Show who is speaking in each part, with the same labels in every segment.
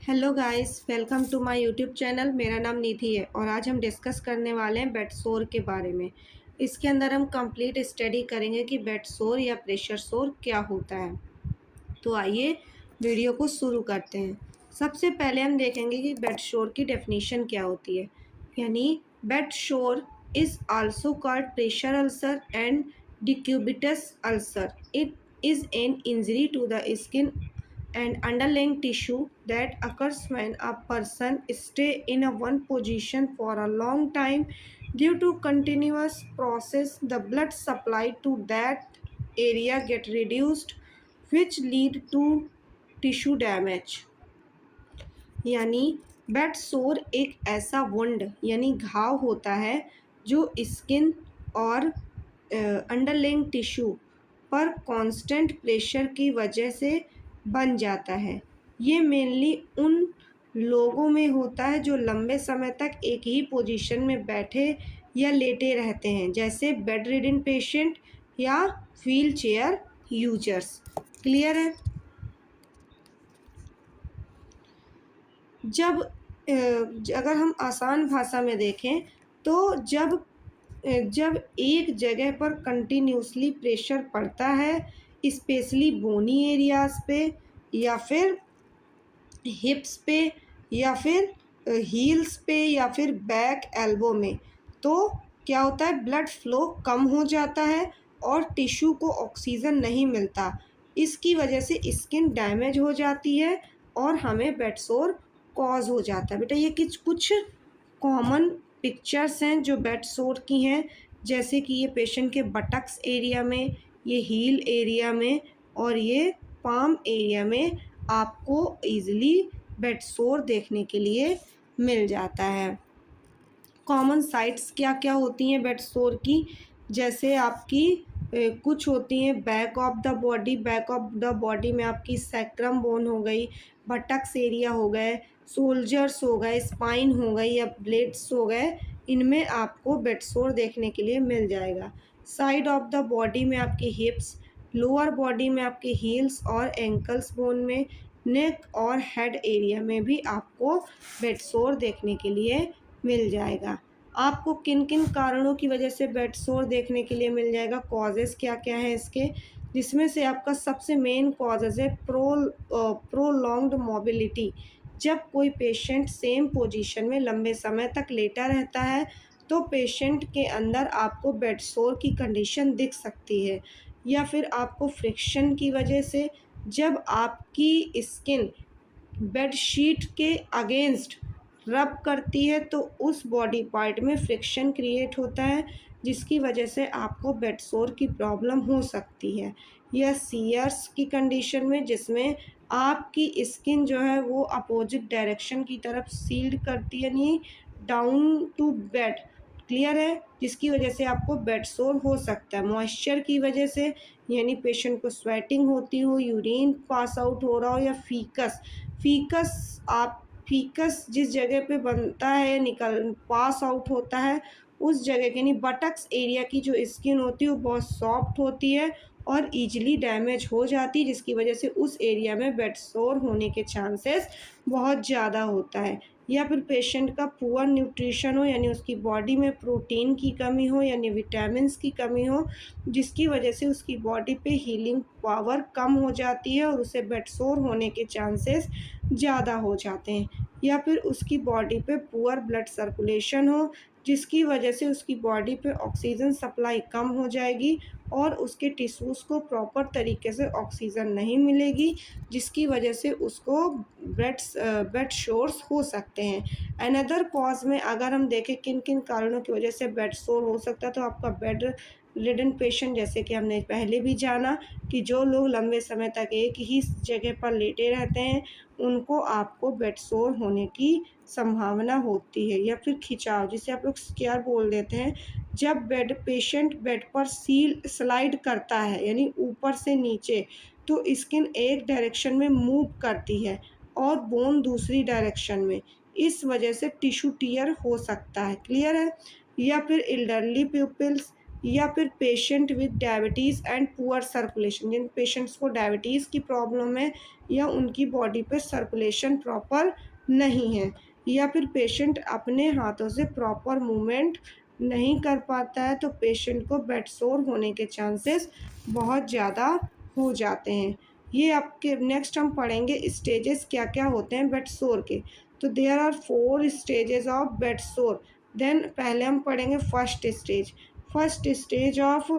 Speaker 1: Hello guys, welcome to my YouTube channel. मेरा नाम निधि है और आज हम डिस्कस करने वाले हैं बेड सोर के बारे में। इसके अंदर हम कंप्लीट स्टडी करेंगे कि बेड सोर या प्रेशर सोर क्या होता है। तो आइए वीडियो को शुरू करते हैं। सबसे पहले हम देखेंगे कि बेड सोर की डेफिनेशन क्या होती है। यानी bed sore is also called pressure ulcer and decubitus ulcer. It is an injury to the skin and underlying tissue that occurs when a person stay in a one position for a long time due to continuous process the blood supply to that area get reduced which lead to tissue damage। यानी bed सोर एक ऐसा wound यानी घाव होता है जो skin और अंडरलाइंग टिश्यू पर कांस्टेंट प्रेशर की वजह से बन जाता है। ये मेनली उन लोगों में होता है जो लंबे समय तक एक ही पोजीशन में बैठे या लेटे रहते हैं, जैसे बेड रिडन पेशेंट या व्हील चेयर यूजर्स। क्लियर है। जब अगर हम आसान भाषा में देखें तो जब एक जगह पर कंटिन्यूसली प्रेशर पड़ता है, स्पेशली बोनी एरियाज पे या फिर हिप्स पे या फिर हील्स पे या फिर बैक एल्बो में, तो क्या होता है, ब्लड फ्लो कम हो जाता है और टिश्यू को ऑक्सीजन नहीं मिलता। इसकी वजह से स्किन डैमेज हो जाती है और हमें बेड सोर कॉज हो जाता है। बेटा ये कुछ कॉमन पिक्चर्स हैं जो बेड सोर की हैं, जैसे कि ये पेशेंट के बटक्स एरिया में, ये हील एरिया में और ये पाम एरिया में आपको ईज़िली बेड सोर देखने के लिए मिल जाता है। कॉमन साइट्स क्या क्या होती हैं बेड सोर की, जैसे आपकी कुछ होती हैं back of the body. Back of the body में आपकी सैक्रम बोन हो गई, बटक्स एरिया हो गए, शोल्डर्स हो गए, स्पाइन हो गई या ब्लेड्स हो गए, इनमें आपको बेड सोर देखने के लिए मिल जाएगा। साइड ऑफ द बॉडी में आपकी हिप्स, लोअर बॉडी में आपके हील्स और एंकल्स बोन में, नेक और हेड एरिया में भी आपको बेड सोर देखने के लिए मिल जाएगा। आपको किन किन कारणों की वजह से बेड सोर देखने के लिए मिल जाएगा, कॉजेज़ क्या क्या हैं इसके, जिसमें से आपका सबसे मेन कॉजेज़ है प्रोलॉन्ग्ड मोबिलिटी। जब कोई पेशेंट सेम पोजीशन में लंबे समय तक लेटा रहता है तो पेशेंट के अंदर आपको बेड सोर की कंडीशन दिख सकती है। या फिर आपको फ्रिक्शन की वजह से, जब आपकी स्किन बेडशीट के अगेंस्ट रब करती है तो उस बॉडी पार्ट में फ्रिक्शन क्रिएट होता है, जिसकी वजह से आपको बेड सोर की प्रॉब्लम हो सकती है। या सीयर्स की कंडीशन में, जिसमें आपकी स्किन जो है वो अपोजिट डायरेक्शन की तरफ सील्ड करती है, यानी डाउन टू बेड। क्लियर है, जिसकी वजह से आपको बेड सोर हो सकता है। मॉइस्चर की वजह से, यानी पेशेंट को स्वेटिंग होती हो, यूरिन पास आउट हो रहा हो, या फीकस जिस जगह पे बनता है, निकल पास आउट होता है, उस जगह के, यानी बटक्स एरिया की जो स्किन होती है वो बहुत सॉफ्ट होती है और ईजिली डैमेज हो जाती है, जिसकी वजह से उस एरिया में बेड सोर होने के चांसेस बहुत ज़्यादा होता है। या फिर पेशेंट का पुअर न्यूट्रिशन हो, यानी उसकी बॉडी में प्रोटीन की कमी हो यानी विटामिन्स की कमी हो, जिसकी वजह से उसकी बॉडी पे हीलिंग पावर कम हो जाती है और उसे बेड सोर होने के चांसेस ज़्यादा हो जाते हैं। या फिर उसकी बॉडी पे पुअर ब्लड सर्कुलेशन हो, जिसकी वजह से उसकी बॉडी पे ऑक्सीजन सप्लाई कम हो जाएगी और उसके टिश्यूज़ को प्रॉपर तरीके से ऑक्सीजन नहीं मिलेगी, जिसकी वजह से उसको बेड सोर्स हो सकते हैं। अनदर कॉज में अगर हम देखें किन किन कारणों की वजह से बेड सोर हो सकता है, तो आपका बेड रिडन पेशेंट, जैसे कि हमने पहले भी जाना कि जो लोग लंबे समय तक एक ही जगह पर लेटे रहते हैं, उनको आपको बेड सोर होने की संभावना होती है। या फिर खिंचाव, जिसे आप लोग स्केयर बोल देते हैं, जब पेशेंट बेड पर स्लाइड करता है, यानी ऊपर से नीचे, तो स्किन एक डायरेक्शन में मूव करती है और बोन दूसरी डायरेक्शन में, इस वजह से टिश्यू टियर हो सकता है। क्लियर है। या फिर एल्डरली पीपल्स, या फिर patient with diabetes and poor circulation, जिन पेशेंट्स को डायबिटीज़ की प्रॉब्लम है या उनकी बॉडी पे सर्कुलेशन प्रॉपर नहीं है, या फिर पेशेंट अपने हाथों से प्रॉपर मूवमेंट नहीं कर पाता है, तो पेशेंट को बेड सोर होने के चांसेस बहुत ज़्यादा हो जाते हैं। ये आपके नेक्स्ट हम पढ़ेंगे स्टेजेस क्या क्या होते हैं बेड सोर के। तो there are 4 stages of bed sore. Then पहले हम पढ़ेंगे first stage. First stage of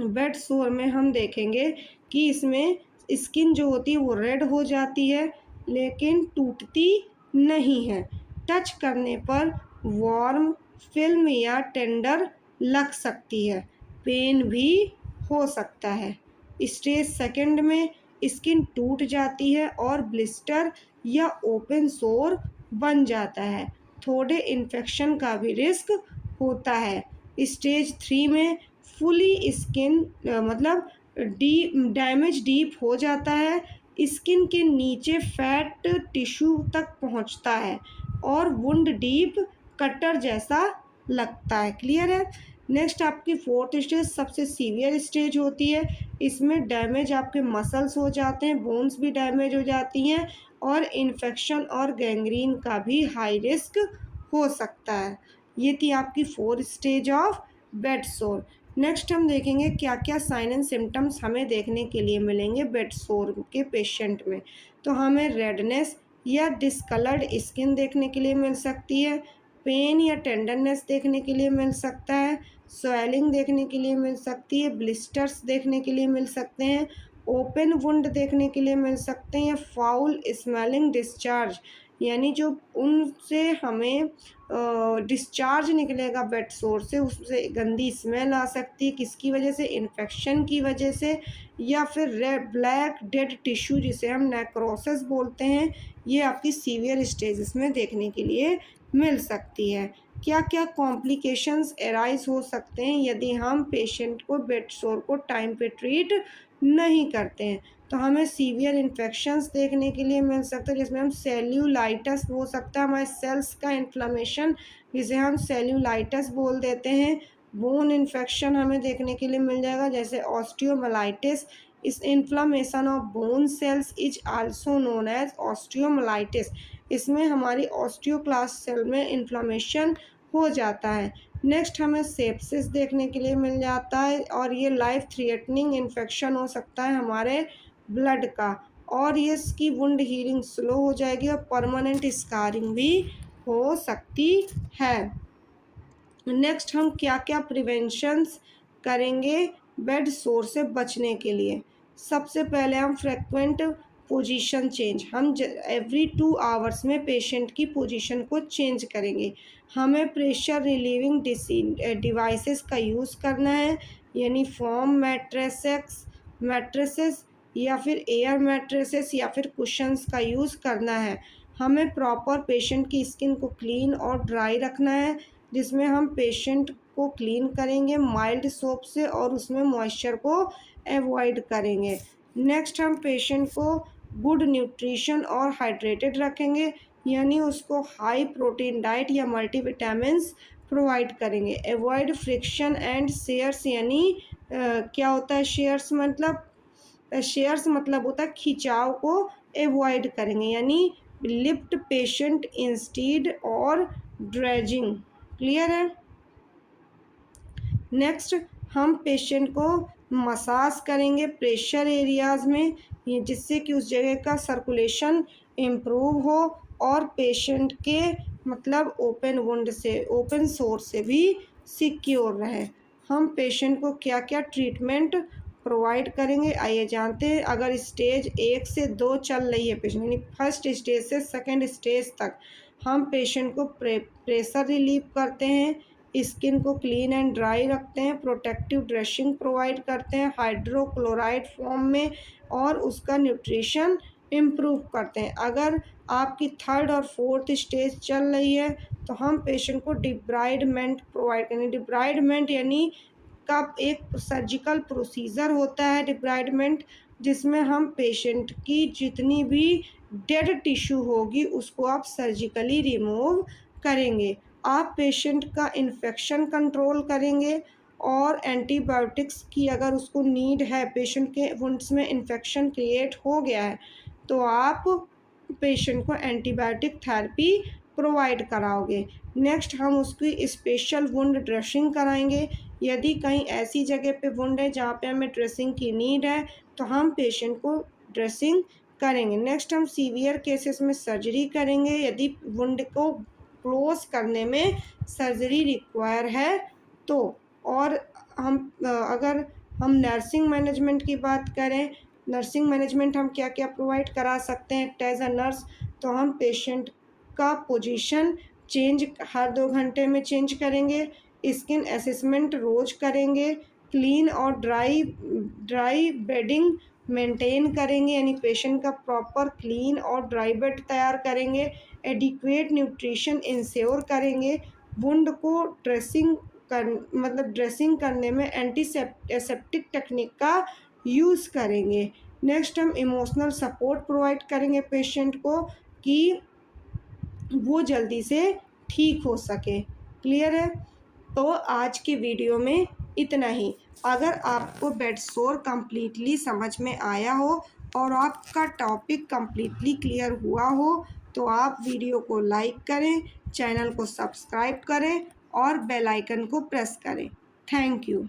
Speaker 1: bed sore में हम देखेंगे कि इसमें स्किन जो होती है वो रेड हो जाती है, लेकिन टूटती नहीं है। टच करने पर वार्म, फिल्म या टेंडर लग सकती है। पेन भी हो सकता है। स्टेज सेकंड में स्किन टूट जाती है और ब्लिस्टर या ओपन सोर बन जाता है। थोड़े इन्फेक्शन का भी रिस्क होता है। स्टेज 3 में फुली स्किन मतलब डीप डैमेज डीप हो जाता है। स्किन के नीचे फैट टिश्यू तक पहुंचता है और वुंड डीप कटर जैसा लगता है। क्लियर है। नेक्स्ट आपकी फोर्थ स्टेज सबसे सीवियर स्टेज होती है। इसमें डैमेज आपके मसल्स हो जाते हैं, बोन्स भी डैमेज हो जाती हैं और इन्फेक्शन और गैंग्रीन का भी हाई रिस्क हो सकता है। ये थी आपकी 4 स्टेज ऑफ बेड सोर। नेक्स्ट हम देखेंगे क्या क्या साइन एंड सिम्टम्स हमें देखने के लिए मिलेंगे बेड सोर के पेशेंट में। तो हमें रेडनेस या डिस्कलर्ड स्किन देखने के लिए मिल सकती है। पेन या टेंडरनेस देखने के लिए मिल सकता है। स्वेलिंग देखने के लिए मिल सकती है। ब्लिस्टर्स देखने के लिए मिल सकते हैं। ओपन वुंड देखने के लिए मिल सकते हैं। या फाउल स्मेलिंग डिस्चार्ज, यानी जो उनसे हमें डिस्चार्ज निकलेगा बेड सोर से, उससे गंदी स्मेल आ सकती है। किसकी वजह से? इन्फेक्शन की वजह से, या फिर रेड ब्लैक डेड टिश्यू जिसे हम नेक्रोसिस बोलते हैं, ये आपकी सीवियर स्टेजेस में देखने के लिए मिल सकती है। क्या क्या कॉम्प्लिकेशंस एराइज हो सकते हैं यदि हम पेशेंट को बेड सोर को टाइम पे ट्रीट नहीं करते हैं? तो हमें सीवियर इन्फेक्शंस देखने के लिए मिल सकता है, जिसमें हम सेल्यूलाइटिस हो सकता है, हमारे सेल्स का इन्फ्लेमेशन जिसे हम सेल्यूलाइटिस बोल देते हैं। बोन इन्फेक्शन हमें देखने के लिए मिल जाएगा, जैसे ऑस्टियोमाइलाइटिस। इस inflammation of bone cells is also known as osteomyelitis. इसमें हमारी ऑस्टियोक्लास्ट सेल में इन्फ्लामेशन हो जाता है। नेक्स्ट हमें सेप्सिस देखने के लिए मिल जाता है, और ये लाइफ थ्रेटनिंग इन्फेक्शन हो सकता है हमारे ब्लड का, और ये इसकी वुंड हीलिंग स्लो हो जाएगी और परमानेंट स्कारिंग भी हो सकती है। नेक्स्ट हम क्या क्या प्रिवेंशंस करेंगे बेड सोर से बचने के लिए। सबसे पहले हम फ्रिक्वेंट पोजीशन चेंज, हम एवरी 2 आवर्स में पेशेंट की पोजीशन को चेंज करेंगे। हमें प्रेशर रिलीविंग डिवाइसेस का यूज़ करना है, यानी फॉर्म मैट्रेसेस या फिर एयर मैट्रेसेस या फिर कुशंस का यूज़ करना है। हमें प्रॉपर पेशेंट की स्किन को क्लीन और ड्राई रखना है, जिसमें हम पेशेंट को क्लीन करेंगे माइल्ड सोप से और उसमें मॉइस्चर को अवॉइड करेंगे। नेक्स्ट हम पेशेंट को गुड न्यूट्रिशन और हाइड्रेटेड रखेंगे, यानी उसको हाई प्रोटीन डाइट या मल्टीविटामिन्स प्रोवाइड करेंगे। अवॉइड फ्रिक्शन एंड शेयर्स, यानी क्या होता है शेयर्स मतलब? शेयर्स मतलब होता है खिंचाव को अवॉइड करेंगे, यानी लिफ्ट पेशेंट इंस्टीड और ड्रेजिंग। क्लियर है। नेक्स्ट हम पेशेंट को मसाज करेंगे प्रेशर एरियाज़ में, ये जिससे कि उस जगह का सर्कुलेशन इम्प्रूव हो और पेशेंट के मतलब ओपन वुंड से, ओपन सोर से भी सिक्योर रहे। हम पेशेंट को क्या क्या ट्रीटमेंट प्रोवाइड करेंगे आइए जानते हैं। अगर स्टेज 1 से 2 चल रही है पेशेंट, यानी फर्स्ट स्टेज से सेकेंड स्टेज तक, हम पेशेंट को प्रेशर रिलीव करते हैं, स्किन को क्लीन एंड ड्राई रखते हैं, प्रोटेक्टिव ड्रेसिंग प्रोवाइड करते हैं हाइड्रोक्लोराइड फॉर्म में, और उसका न्यूट्रिशन इम्प्रूव करते हैं। अगर आपकी थर्ड और फोर्थ स्टेज चल रही है तो हम पेशेंट को डिब्राइडमेंट प्रोवाइड करेंगे। डिब्राइडमेंट यानी का एक सर्जिकल प्रोसीजर होता है डिब्राइडमेंट, जिसमें हम पेशेंट की जितनी भी डेड टिश्यू होगी उसको आप सर्जिकली रिमूव करेंगे। आप पेशेंट का इन्फेक्शन कंट्रोल करेंगे और एंटीबायोटिक्स की अगर उसको नीड है, पेशेंट के वुंड्स में इन्फेक्शन क्रिएट हो गया है, तो आप पेशेंट को एंटीबायोटिक थेरेपी प्रोवाइड कराओगे। नेक्स्ट हम उसकी स्पेशल वुंड ड्रेसिंग कराएंगे। यदि कहीं ऐसी जगह पे वुंड है जहाँ पे हमें ड्रेसिंग की नीड है, तो हम पेशेंट को ड्रेसिंग करेंगे। नेक्स्ट हम सीवियर केसेस में सर्जरी करेंगे, यदि वुंड को क्लोज करने में सर्जरी रिक्वायर है तो। और हम अगर हम नर्सिंग मैनेजमेंट की बात करें, नर्सिंग मैनेजमेंट हम क्या क्या प्रोवाइड करा सकते हैं एज अ नर्स, तो हम पेशेंट का पोजीशन चेंज हर 2 घंटे में चेंज करेंगे, स्किन असेसमेंट रोज करेंगे, क्लीन और ड्राई बेडिंग मेंटेन करेंगे, यानी पेशेंट का प्रॉपर क्लीन और ड्राई बेड तैयार करेंगे, एडिक्वेट न्यूट्रिशन इंश्योर करेंगे, वुंड को ड्रेसिंग करने में एंटीसेप्टिक टेक्निक का यूज़ करेंगे। नेक्स्ट हम इमोशनल सपोर्ट प्रोवाइड करेंगे पेशेंट को कि वो जल्दी से ठीक हो सके। क्लियर है? तो आज की वीडियो में इतना ही। अगर आपको बेड सोर कम्प्लीटली समझ में आया हो और आपका टॉपिक कम्प्लीटली क्लियर हुआ हो, तो आप वीडियो को लाइक करें, चैनल को सब्सक्राइब करें और बेल आइकन को प्रेस करें। Thank you.